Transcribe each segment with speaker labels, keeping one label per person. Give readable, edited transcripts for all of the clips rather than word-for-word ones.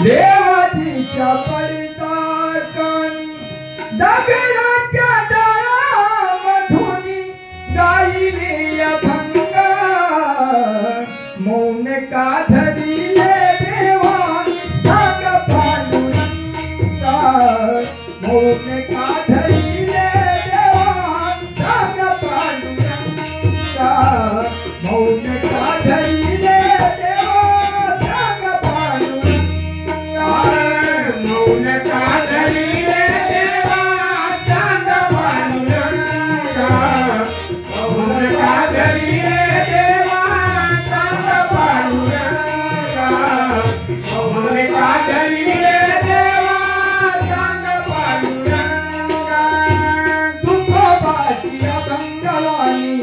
Speaker 1: देवाजीच्या पडताकण दगडाच्या डाळामधून गायिले अभंग मौन का धरिले देवा सांग पांडुरंगा मौन का धरिले देवा सांग पांडुरंगा मौन का धरिले देवा सांग पांडुरंगा मौन का धरिले देवा सांग पांडुरंगा मौन का धरिले देवा सांग पांडुरंगा मौन का धरिले देवा सांग पांडुरंगा तुकोबाची अभंगवाणी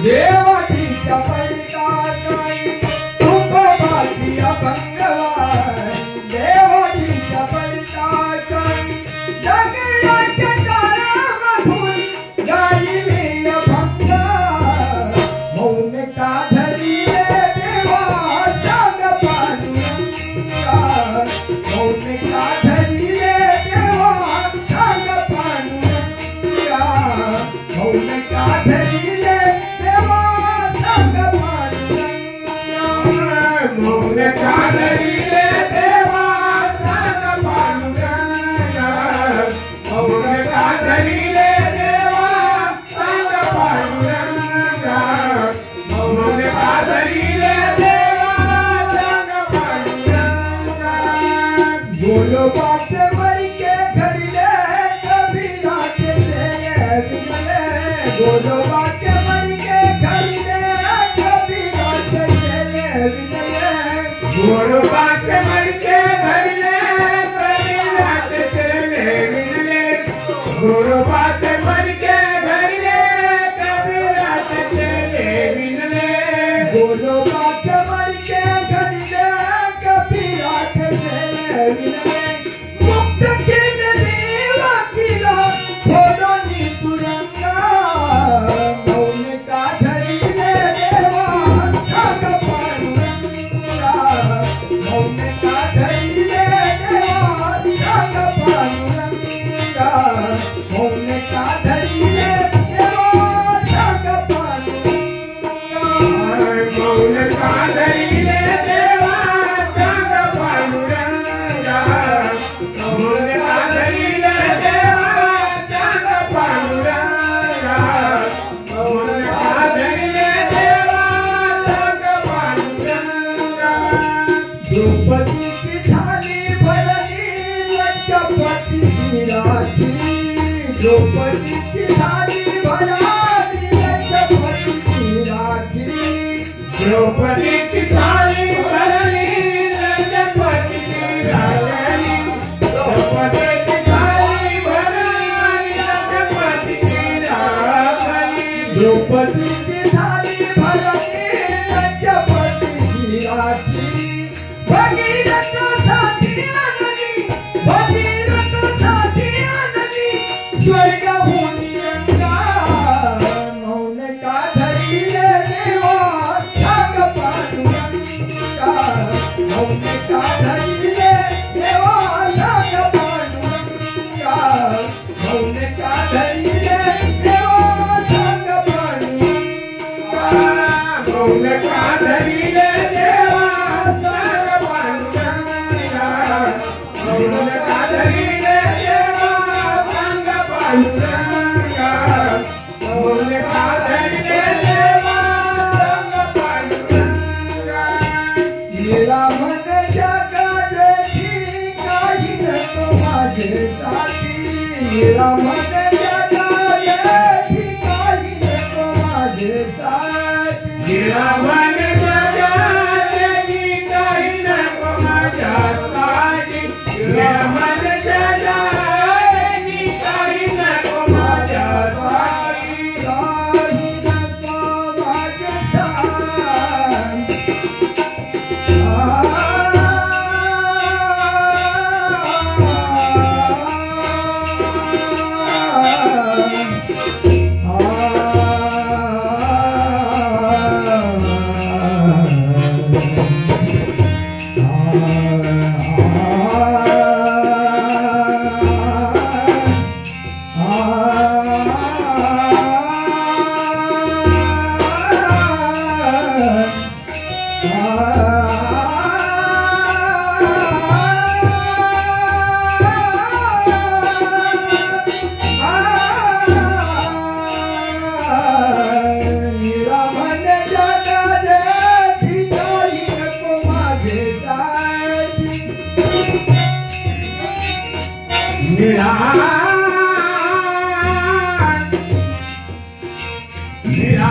Speaker 1: देवाजीच्या पडताकणी तुकोबाची अभंगवाणी देवाजीच्या पडताकणी दगडाच्या डाळामधून गायिले अभंग मौन का धरिले देवा सांग पांडुरंगा मौन का धरिले देवा सांग पांडुरंगा मौन का धरिले देवा सांग पांडुरंगा मौन का धरिले देवा सांग पांडुरंगा मौन का धरिले देवा सांग पांडुरंगा मौन का धरिले देवा सांग पांडुरंगा गोलोबाचे मरके धरिले कबीराचे सेने विनले गोलोबाचे मरके धरिले कबीराचे सेने विनले गोलोबाचे मरके धरिले कबीराचे सेने विनले गोलोबाचे मरके धरिले कबीराचे सेने विनले गोलोबाचे मरके धरिले कबीराचे सेने विनले मुक्त केले देवा किला फोडोनी तुरंगा मौन का धरिले देवा सांग पांडुरंगा मौन का धरिले देवा सांग पांडुरंगा मौन का धरिले देवा सांग पांडुरंगा मौन का धरिले देवा सांग पांडुरंगा मौन का धरिले देवा सांग पांडुरंगा मौन का धरिले देवा सांग पांडुरंगा द्रौपदीची झाली भरली लंकापतीची राखी द्रौपदीची झाली भरली लंकापतीची राखी द्रौपदीची झाली भरली लंकापतीची राखी द्रौपदीची झाली भरली लंकापतीची राखी द्रौपदीची झाली भरली लंकापतीची राखी भगीरथासाठी आणली भगीरथासाठी आणली स्वर्गहून गंगा मौन का धरिले देवा सांग पांडुरंगा मौन का धरिले देवा सांग पांडुरंगा मौन का धरिले देवा सांग पांडुरंगा मौन का धरिले देवा सांग पांडुरंगा मौन का धरिले देवा सांग पांडुरंगा मौन का धरिले देवा सांग पांडुरंगा मेरा मन जगाची काही नको माझ्यासाठी मेरा मन जगाची काही नको माझ्यासाठी मेरा मन जगाची काही नको माझ्यासाठी मेरा मन जगाची काही नको माझ्यासाठी काही नको माझ्यासाठी माझ्यासाठी
Speaker 2: निळा निळा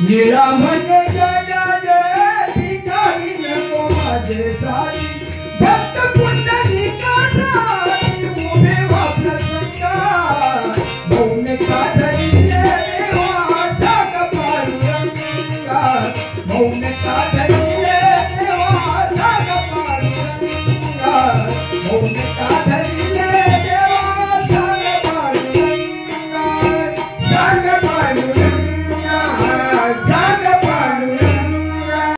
Speaker 1: निळा